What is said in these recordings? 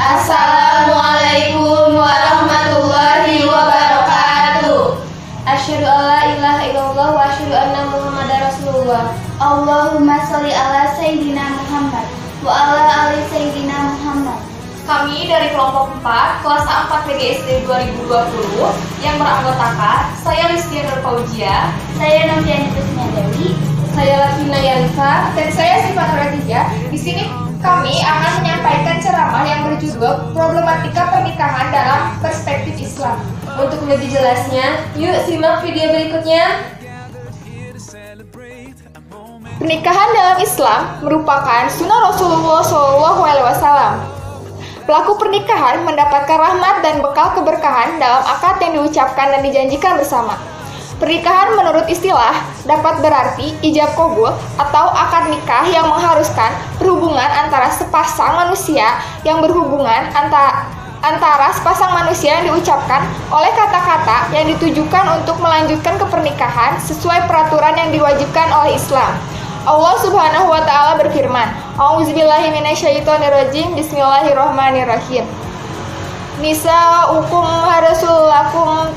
Assalamualaikum warahmatullahi wabarakatuh. Asyhadu an la ilaha illallah wa asyhadu anna Muhammadar Rasulullah. Allahumma sholli ala Sayyidina Muhammad wa ala ali Sayyidina Muhammad. Kami dari kelompok 4, kelas A4 PGSD 2020 yang beranggotakan saya Listia Nur Fauzia, Saya Noviani Kusnia Dewi, saya Latina Yalifa, dan saya Siva Nuratiga. Di sini kami akan menyampaikan ceramah yang berjudul Problematika Pernikahan dalam Perspektif Islam. Untuk lebih jelasnya, yuk simak video berikutnya. Pernikahan dalam Islam merupakan sunnah Rasulullah SAW. Pelaku pernikahan mendapatkan rahmat dan bekal keberkahan dalam akad yang diucapkan dan dijanjikan bersama. Pernikahan menurut istilah dapat berarti ijab qabul atau akad nikah yang mengharuskan perhubungan antara sepasang manusia yang berhubungan antara sepasang manusia yang diucapkan oleh kata-kata yang ditujukan untuk melanjutkan ke pernikahan sesuai peraturan yang diwajibkan oleh Islam. Allah Subhanahu wa taala berfirman, A'udzubillahi minasyaitonirrajim, Bismillahirrahmanirrahim. Nisa'ukum harsul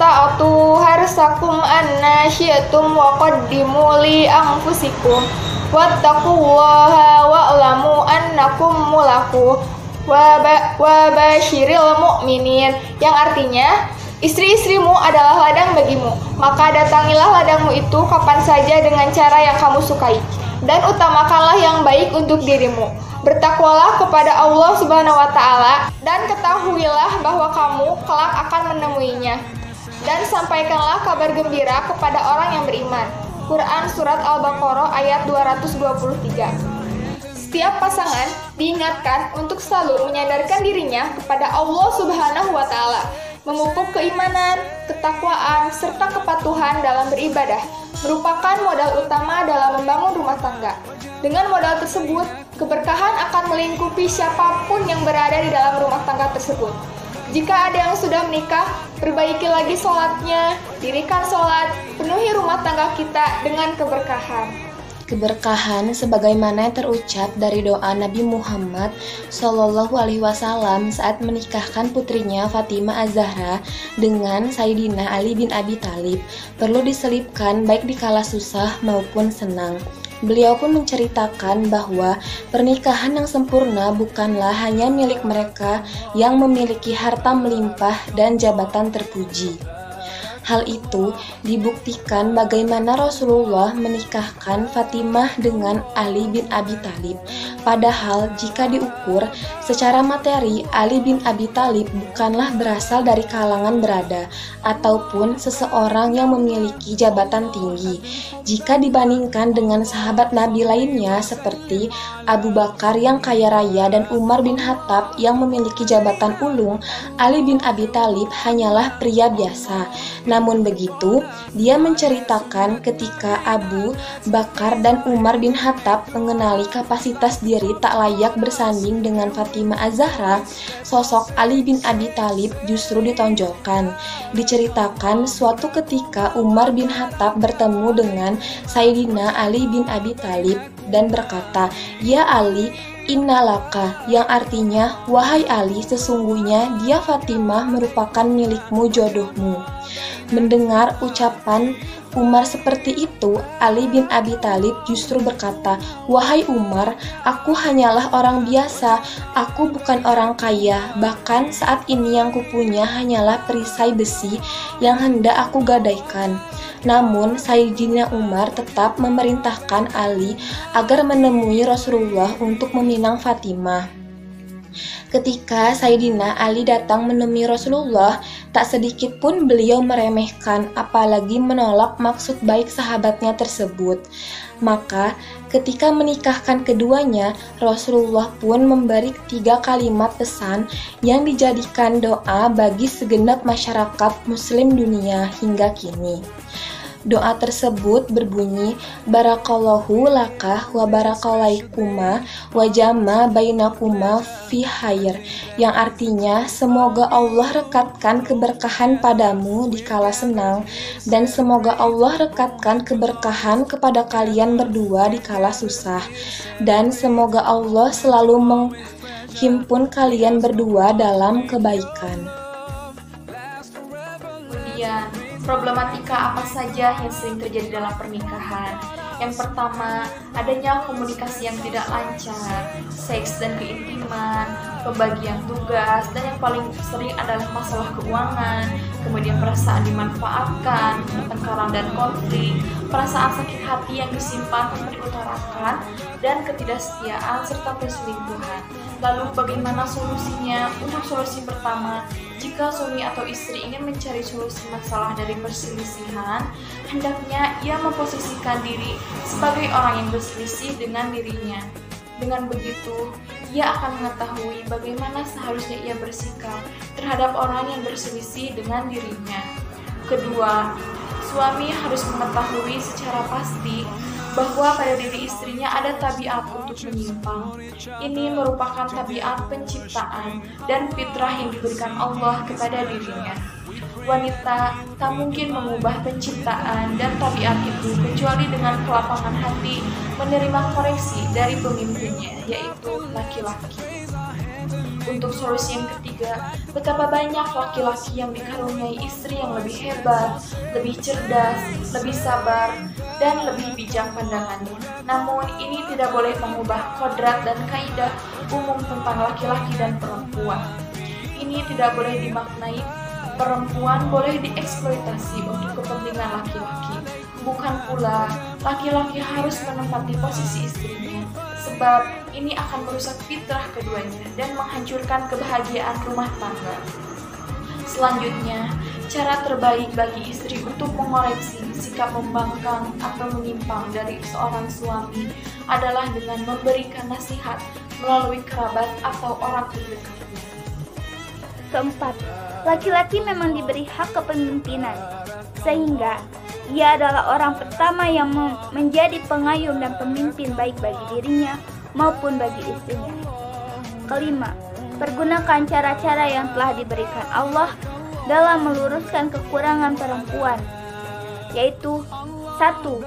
ta'atu harsakum anna syi'tum wa qaddimu li anfusikum wattaqullaha wa'lamu annakum mulaqu wa basyiril mu'minin, yang artinya istri-istrimu adalah ladang bagimu, maka datangilah ladangmu itu kapan saja dengan cara yang kamu sukai, dan utamakanlah yang baik untuk dirimu. Bertakwalah kepada Allah Subhanahu wa taala dan ketahuilah bahwa kamu kelak akan menemuinya. Dan sampaikanlah kabar gembira kepada orang yang beriman. Quran Surat Al-Baqarah ayat 223. Setiap pasangan diingatkan untuk selalu menyadarkan dirinya kepada Allah Subhanahu wa taala, memupuk keimanan, ketakwaan, serta kepatuhan dalam beribadah merupakan modal utama dalam membangun rumah tangga. Dengan modal tersebut, keberkahan akan melingkupi siapapun yang berada di dalam rumah tangga tersebut. Jika ada yang sudah menikah, perbaiki lagi sholatnya, dirikan sholat, penuhi rumah tangga kita dengan keberkahan. Keberkahan sebagaimana yang terucap dari doa Nabi Muhammad SAW saat menikahkan putrinya Fatimah Az-Zahra dengan Sayyidina Ali bin Abi Thalib perlu diselipkan baik di kala susah maupun senang. Beliau pun menceritakan bahwa pernikahan yang sempurna bukanlah hanya milik mereka yang memiliki harta melimpah dan jabatan terpuji. Hal itu dibuktikan bagaimana Rasulullah menikahkan Fatimah dengan Ali bin Abi Thalib. Padahal jika diukur secara materi, Ali bin Abi Thalib bukanlah berasal dari kalangan berada ataupun seseorang yang memiliki jabatan tinggi. Jika dibandingkan dengan sahabat Nabi lainnya seperti Abu Bakar yang kaya raya dan Umar bin Khattab yang memiliki jabatan ulung, Ali bin Abi Thalib hanyalah pria biasa. Namun begitu, dia menceritakan ketika Abu Bakar dan Umar bin Khattab mengenali kapasitas diri tak layak bersanding dengan Fatimah Az-Zahra, sosok Ali bin Abi Thalib justru ditonjolkan. Diceritakan suatu ketika Umar bin Khattab bertemu dengan Sayyidina Ali bin Abi Thalib dan berkata, "Ya Ali, innalaka," yang artinya, "Wahai Ali, sesungguhnya dia Fatimah merupakan milikmu, jodohmu." Mendengar ucapan Umar seperti itu, Ali bin Abi Thalib justru berkata, "Wahai Umar, aku hanyalah orang biasa, aku bukan orang kaya, bahkan saat ini yang kupunya hanyalah perisai besi yang hendak aku gadaikan." Namun, Sayyidina Umar tetap memerintahkan Ali agar menemui Rasulullah untuk meminang Fatimah. Ketika Sayyidina Ali datang menemui Rasulullah, tak sedikit pun beliau meremehkan, apalagi menolak maksud baik sahabatnya tersebut. Maka, ketika menikahkan keduanya, Rasulullah pun memberi 3 kalimat pesan yang dijadikan doa bagi segenap masyarakat Muslim dunia hingga kini. Doa tersebut berbunyi, "Barakallahu laka wa barakalaikuma wa jama bainakuma fi khair," yang artinya semoga Allah rekatkan keberkahan padamu di kala senang dan semoga Allah rekatkan keberkahan kepada kalian berdua di kala susah, dan semoga Allah selalu himpun kalian berdua dalam kebaikan. Kemudian, problematika apa saja yang sering terjadi dalam pernikahan? Yang pertama, adanya komunikasi yang tidak lancar, seks dan keintiman, pembagian tugas, dan yang paling sering adalah masalah keuangan, kemudian perasaan dimanfaatkan, pertengkaran dan konflik, perasaan sakit hati yang disimpan untuk diutarakan, dan ketidaksetiaan serta perselingkuhan. Lalu bagaimana solusinya? Untuk solusi pertama, jika suami atau istri ingin mencari solusi masalah dari perselisihan, hendaknya ia memposisikan diri sebagai orang yang berselisih dengan dirinya. Dengan begitu, ia akan mengetahui bagaimana seharusnya ia bersikap terhadap orang yang berselisih dengan dirinya. Kedua, suami harus mengetahui secara pasti bahwa pada diri istrinya ada tabiat untuk menyimpang. Ini merupakan tabiat penciptaan dan fitrah yang diberikan Allah kepada dirinya. Wanita tak mungkin mengubah penciptaan dan tabiat itu kecuali dengan kelapangan hati menerima koreksi dari pemimpinnya, yaitu laki-laki. Untuk solusi yang ketiga, betapa banyak laki-laki yang dikaruniai istri yang lebih hebat, lebih cerdas, lebih sabar, dan lebih bijak pandangannya. Namun, ini tidak boleh mengubah kodrat dan kaidah umum tentang laki-laki dan perempuan. Ini tidak boleh dimaknai perempuan boleh dieksploitasi untuk kepentingan laki-laki. Bukan pula laki-laki harus menempati posisi istrinya, sebab ini akan merusak fitrah keduanya dan menghancurkan kebahagiaan rumah tangga. Selanjutnya, cara terbaik bagi istri untuk mengoreksi sikap membangkang atau menyimpang dari seorang suami adalah dengan memberikan nasihat melalui kerabat atau orang terdekatnya. Keempat, laki-laki memang diberi hak kepemimpinan, sehingga ia adalah orang pertama yang menjadi pengayom dan pemimpin baik bagi dirinya maupun bagi istrinya. Kelima, pergunakan cara-cara yang telah diberikan Allah dalam meluruskan kekurangan perempuan, yaitu 1.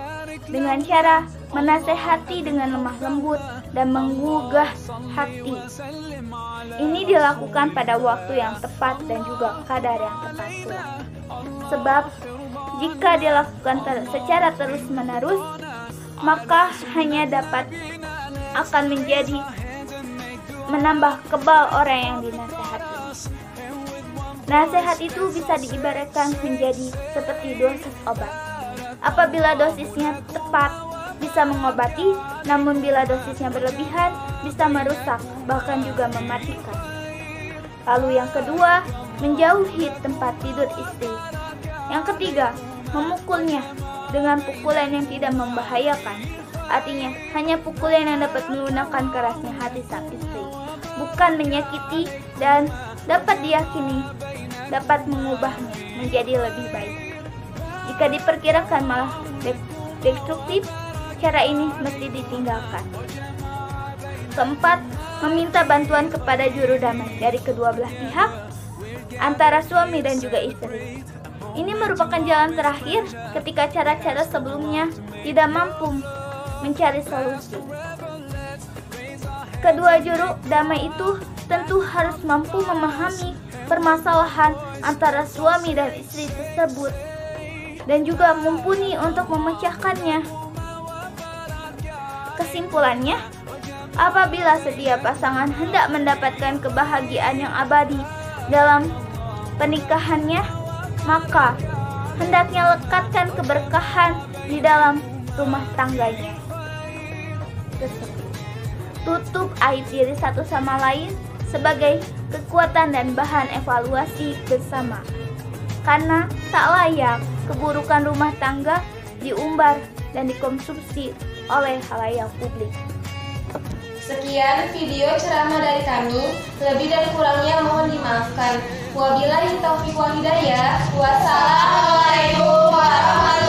Dengan cara menasehati dengan lemah lembut dan menggugah hati. Ini dilakukan pada waktu yang tepat dan juga kadar yang tepat pula. Sebab jika dilakukan secara terus-menerus, maka hanya dapat akan menjadi menambah kebal orang yang dinasehati. Nasihat itu bisa diibaratkan menjadi seperti dosis obat. Apabila dosisnya tepat, bisa mengobati, namun bila dosisnya berlebihan, bisa merusak, bahkan juga mematikan. Lalu yang kedua, menjauhi tempat tidur istri. Yang ketiga, memukulnya dengan pukulan yang tidak membahayakan. Artinya, hanya pukulan yang dapat melunakkan kerasnya hati sang istri, bukan menyakiti dan dapat diyakini dapat mengubahnya menjadi lebih baik. Jika diperkirakan malah destruktif, cara ini mesti ditinggalkan. Keempat, meminta bantuan kepada juru damai dari kedua belah pihak, antara suami dan juga istri. Ini merupakan jalan terakhir ketika cara-cara sebelumnya tidak mampu mencari solusi. Kedua juru damai itu tentu harus mampu memahami permasalahan antara suami dan istri tersebut dan juga mumpuni untuk memecahkannya. Kesimpulannya, apabila setiap pasangan hendak mendapatkan kebahagiaan yang abadi dalam pernikahannya, maka hendaknya lekatkan keberkahan di dalam rumah tangganya. Tutup aib diri satu sama lain sebagai kekuatan dan bahan evaluasi bersama. Karena tak layak keburukan rumah tangga diumbar dan dikonsumsi oleh khalayak publik. Sekian video ceramah dari kami, lebih dan kurangnya mohon dimaafkan. Wabillahi taufiq wal hidayah. Wassalamualaikum warahmatullahi wabarakatuh.